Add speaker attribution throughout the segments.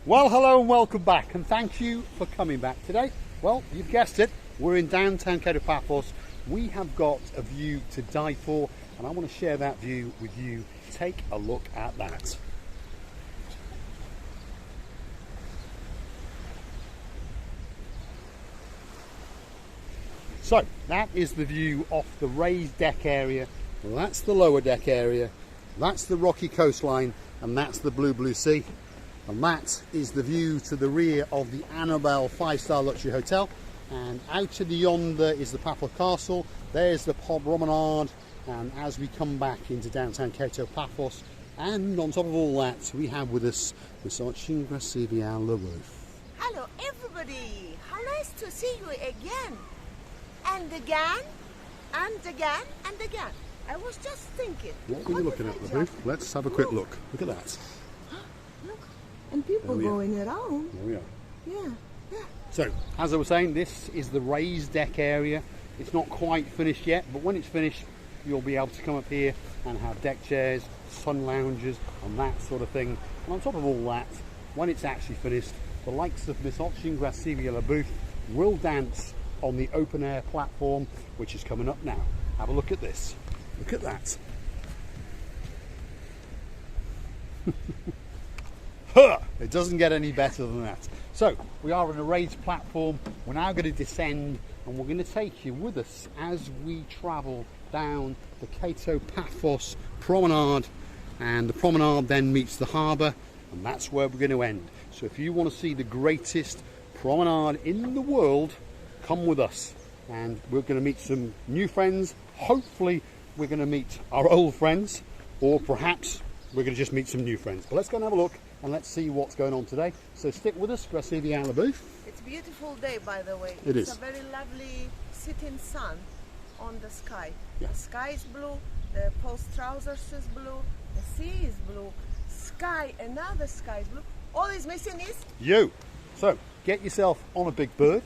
Speaker 1: Well, hello and welcome back, and thank you for coming back today. Well, you've guessed it, we're in downtown Kato Paphos. We have got a view to die for, and I want to share that view with you. Take a look at that. So, that is the view off the raised deck area. Well, that's the lower deck area, that's the rocky coastline, and that's the blue sea. And that is the view to the rear of the Annabelle 5-star luxury hotel. And out to the yonder is the Paphos Castle. There's the Promenade. And as we come back into downtown Kato Paphos, and on top of all that, we have with us Miss Hello
Speaker 2: everybody, how nice to see you again. And again, and again, and again. I was just thinking.
Speaker 1: What were you looking at, LaBoo? Let's have a quick look. Look at that.
Speaker 2: Look, and people going around.
Speaker 1: There we are.
Speaker 2: Yeah.
Speaker 1: So, as I was saying, this is the raised deck area. It's not quite finished yet, but when it's finished, you'll be able to come up here and have deck chairs, sun lounges, and that sort of thing. And on top of all that, when it's actually finished, the likes of Miss LaBoo will dance on the open air platform, which is coming up now. Have a look at this. Look at that. It doesn't get any better than that. So we are on a raised platform. We're now going to descend, and we're going to take you with us as we travel down the Kato Paphos Promenade, and the promenade then meets the harbour, and that's where we're going to end. So if you want to see the greatest promenade in the world, come with us, and we're going to meet some new friends. Hopefully we're going to meet our old friends, or perhaps we're going to just meet some new friends. But let's go and have a look, and let's see what's going on today. So stick with us. LaBoo.
Speaker 2: It's a beautiful day, by the way.
Speaker 1: It's
Speaker 2: a very lovely setting sun on the sky.
Speaker 1: Yeah.
Speaker 2: The sky is blue, the post trousers is blue, the sea is blue, sky, another sky is blue. All is missing is
Speaker 1: you. So get yourself on a big bird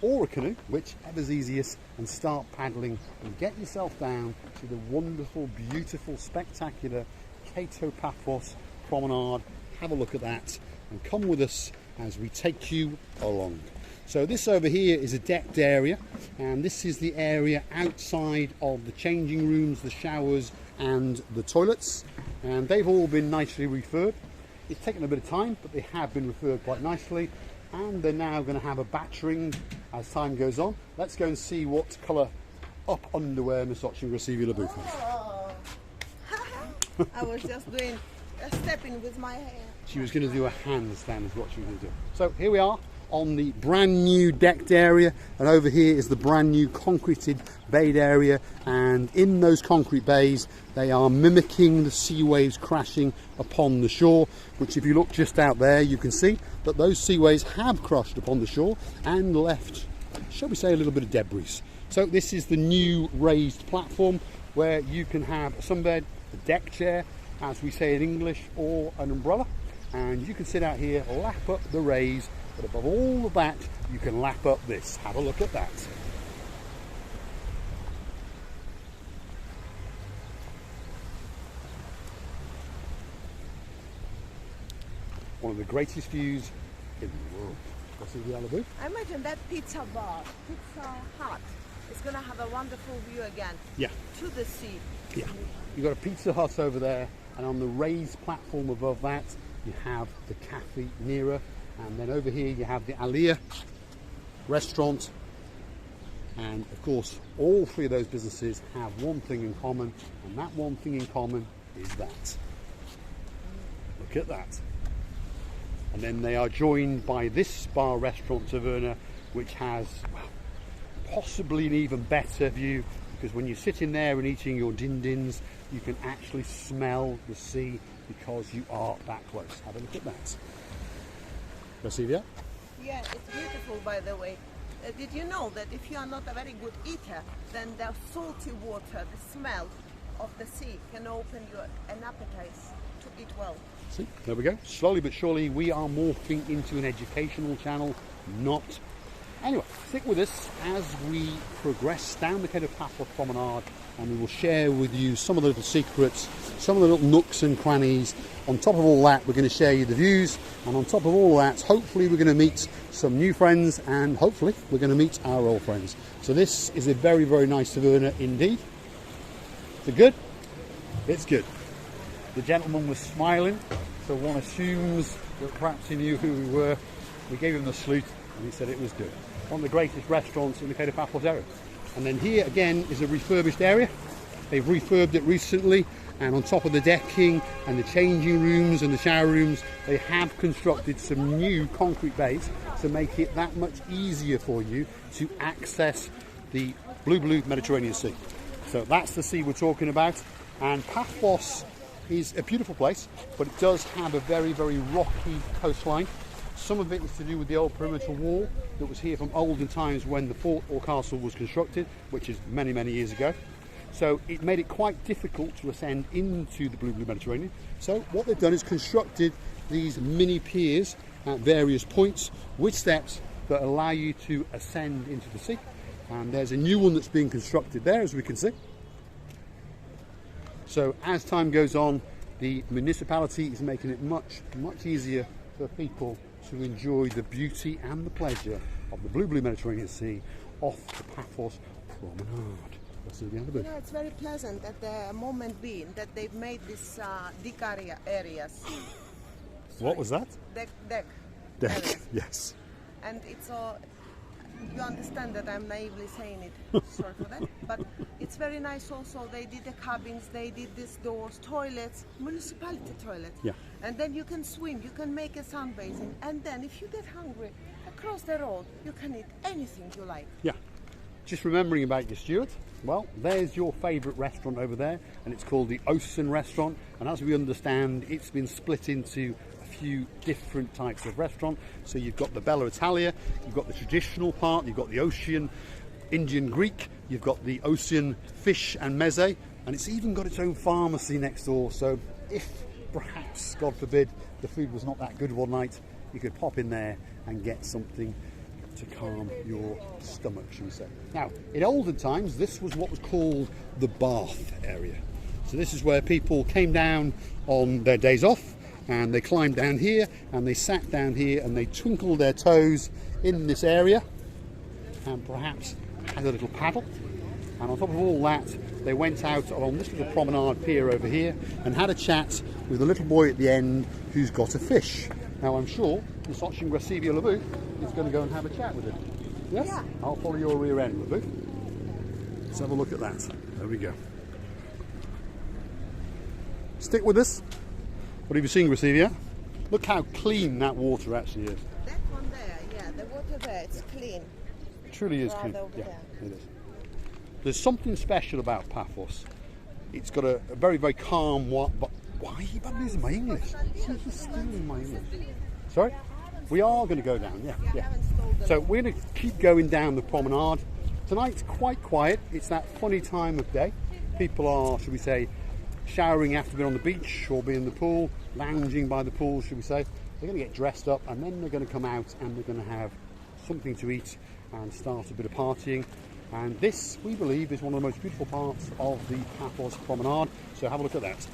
Speaker 1: or a canoe, whichever's easiest, and start paddling and get yourself down to the wonderful, beautiful, spectacular Kato Paphos Promenade. Have a look at that and come with us as we take you along. So this over here is a decked area, and this is the area outside of the changing rooms, the showers and the toilets, and they've all been nicely refurbed. It's taken a bit of time, but they have been refurbed quite nicely, and they're now going to have a battering as time goes on. Let's go and see what colour up underwear Miss LaBoo has.
Speaker 2: I was just doing a stepping with my hair.
Speaker 1: She was going to do a handstand is what she was going to do. So here we are on the brand new decked area, and over here is the brand new concreted bayed area, and in those concrete bays they are mimicking the sea waves crashing upon the shore, which if you look just out there you can see that those sea waves have crashed upon the shore and left, shall we say, a little bit of debris. So this is the new raised platform where you can have a sunbed, a deck chair, as we say in English, or an umbrella, and you can sit out here, lap up the rays, but above all of that you can lap up this. Have a look at that. One of the greatest views in the world. LaBoo?
Speaker 2: I imagine that Pizza Hut is going to have a wonderful view again.
Speaker 1: Yeah.
Speaker 2: To the sea.
Speaker 1: Yeah. You've got a Pizza Hut over there, and on the raised platform above that you have the Cafe Nera, and then over here you have the Alia restaurant, and of course all three of those businesses have one thing in common, and that one thing in common is that. Look at that. And then they are joined by this bar restaurant taverna, which has, well, possibly an even better view, because when you're sitting there and eating your din-dins, you can actually smell the sea because you are that close. Have a look at that. Silvia?
Speaker 2: Yeah, it's beautiful, by the way. Did you know that if you are not a very good eater, then the salty water, the smell of the sea can open you an appetite to eat well?
Speaker 1: See, there we go. Slowly but surely we are morphing into an educational channel, not Anyway, stick with us as we progress down the Kato Paphos Promenade, and we will share with you some of the little secrets, some of the little nooks and crannies. On top of all that, we're going to share you the views, and on top of all that, hopefully we're going to meet some new friends, and hopefully we're going to meet our old friends. So this is a very, very nice taverna indeed. Is it good? It's good. The gentleman was smiling, so one assumes that perhaps he knew who we were. We gave him the salute, and he said it was good. One of the greatest restaurants in the Kato Paphos area. And then here again is a refurbished area. They've refurbed it recently, and on top of the decking and the changing rooms and the shower rooms, they have constructed some new concrete bays to make it that much easier for you to access the blue Mediterranean Sea. So that's the sea we're talking about, and Paphos is a beautiful place, but it does have a very, very rocky coastline. Some of it is to do with the old perimeter wall that was here from olden times when the fort or castle was constructed, which is many, many years ago. So it made it quite difficult to ascend into the blue Mediterranean. So what they've done is constructed these mini piers at various points with steps that allow you to ascend into the sea. And there's a new one that's being constructed there, as we can see. So as time goes on, the municipality is making it much, much easier for people to enjoy the beauty and the pleasure of the blue Mediterranean Sea off the Paphos Promenade.
Speaker 2: It's very pleasant at the moment being that they've made these deck areas.
Speaker 1: What was that?
Speaker 2: Deck.
Speaker 1: Yes.
Speaker 2: And it's all, you understand that I'm naively saying it, sorry for that, but it's very nice also. They did the cabins, they did these doors, toilets, municipality toilets.
Speaker 1: Yeah.
Speaker 2: And then you can swim, you can make a sunbathing, and then if you get hungry, across the road, you can eat anything you like.
Speaker 1: Yeah. Just remembering about your steward, well, there's your favourite restaurant over there, and it's called the Ocean Restaurant, and as we understand, it's been split into a few different types of restaurant. So you've got the Bella Italia, you've got the traditional part, you've got the Ocean Indian Greek, you've got the Ocean Fish and Meze, and it's even got its own pharmacy next door. So if perhaps, God forbid, the food was not that good one night, you could pop in there and get something to calm your stomach, shall we say. Now, in olden times, this was what was called the bath area. So this is where people came down on their days off, and they climbed down here, and they sat down here, and they twinkled their toes in this area, and perhaps had a little paddle. And on top of all that, they went out along this little promenade pier over here, and had a chat with a little boy at the end who's got a fish. Now, I'm sure Miss Gracivia Labouf is going to go and have a chat with him. Yes?
Speaker 2: Yeah.
Speaker 1: I'll follow your rear end, Labouf. Let's have a look at that. There we go. Stick with us. What have you seen, Gracivia? Look how clean that water actually is.
Speaker 2: That one there, yeah, the water there, it's clean.
Speaker 1: It truly is clean.
Speaker 2: Over
Speaker 1: Yeah,
Speaker 2: there.
Speaker 1: it is. There's something special about Paphos. It's got a very, very calm water. Why are you losing my English? She's stealing my English. Sorry? We are going to go down, yeah. So we're going to keep going down the promenade. Tonight's quite quiet. It's that funny time of day. People are, should we say, showering after being on the beach or being in the pool, lounging by the pool, should we say. They're going to get dressed up, and then they're going to come out and they're going to have something to eat and start a bit of partying. And this, we believe, is one of the most beautiful parts of the Paphos Promenade. So have a look at that.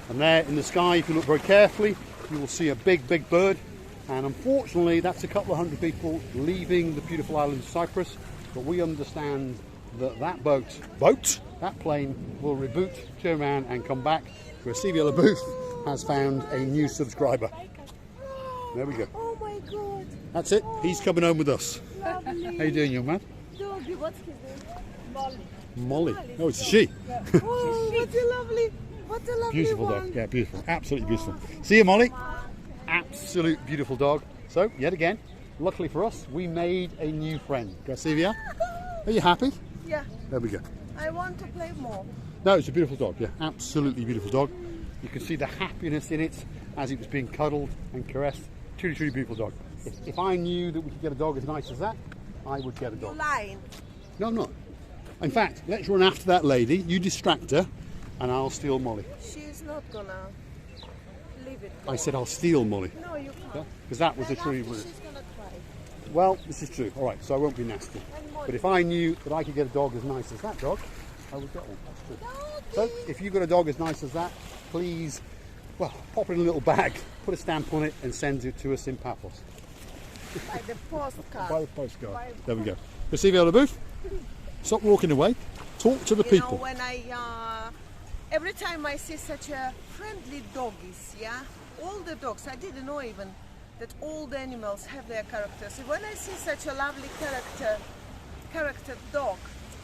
Speaker 1: And there in the sky, if you look very carefully, you will see a big, big bird. And unfortunately, that's a couple of hundred people leaving the beautiful island of Cyprus. But we understand that that plane will reboot, turn around and come back. Gracivia Labouf has found a new subscriber. There we go.
Speaker 2: Oh my God.
Speaker 1: That's it. He's coming home with us.
Speaker 2: Lovely.
Speaker 1: How you doing, young man?
Speaker 2: Doggy, what's his name?
Speaker 1: Molly. Oh, it's a she.
Speaker 2: Oh, what a lovely
Speaker 1: Beautiful
Speaker 2: one.
Speaker 1: dog. Yeah, beautiful. Absolutely beautiful. See you, Molly. Absolute beautiful dog. So, yet again, luckily for us, we made a new friend. Gracivia, are you happy?
Speaker 2: Yeah.
Speaker 1: There we go.
Speaker 2: I want to play more.
Speaker 1: No, it's a beautiful dog. Yeah, absolutely beautiful dog. You can see the happiness in it as it was being cuddled and caressed. Truly, truly beautiful dog. If I knew that we could get a dog as nice as that, I would get a dog.
Speaker 2: You're lying.
Speaker 1: No, I'm not. In fact, let's run after that lady. You distract her, and I'll steal Molly.
Speaker 2: She's not gonna leave it.
Speaker 1: I said I'll steal Molly.
Speaker 2: No, you can't.
Speaker 1: Because that was a truly.
Speaker 2: She's gonna cry.
Speaker 1: Well, this is true. All right, so I won't be nasty. But if I knew that I could get a dog as nice as that dog, I would get one. That's true. So if you've got a dog as nice as that, please, well, pop it in a little bag, put a stamp on it, and send it to us in Paphos.
Speaker 2: By the postcard.
Speaker 1: By the postcard. There we go. Receive the booth. Stop walking away. Talk to the
Speaker 2: You
Speaker 1: people.
Speaker 2: know, when every time I see such a friendly doggies, yeah, all the dogs, I didn't know even that all the animals have their characters. When I see such a lovely character dog,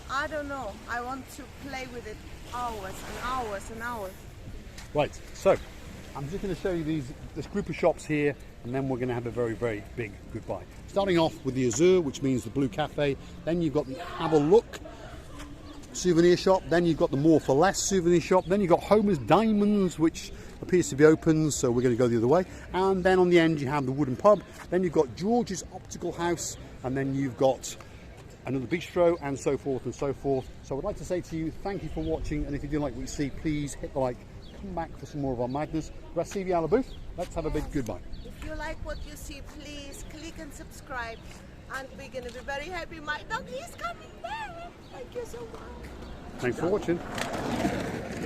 Speaker 2: I don't know, I want to play with it hours and hours and hours.
Speaker 1: Right, so I'm just going to show you this group of shops here, and then we're going to have a very, very big goodbye. Starting off with the Azure, which means the Blue Cafe. Then you've got the Have a Look souvenir shop. Then you've got the More for Less souvenir shop. Then you've got Homer's Diamonds, which appears to be open, so we're going to go the other way. And then on the end you have the Wooden Pub. Then you've got George's Optical House, and then you've got another bistro, and so forth and so forth. So I'd like to say to you, thank you for watching, and if you do like what you see, please hit the like, come back for some more of our madness. Grazie alla booth. Let's have a big goodbye.
Speaker 2: If you like what you see, please click and subscribe, and we're going to be very happy. My dog is coming back. Thank you so much.
Speaker 1: Thanks for watching.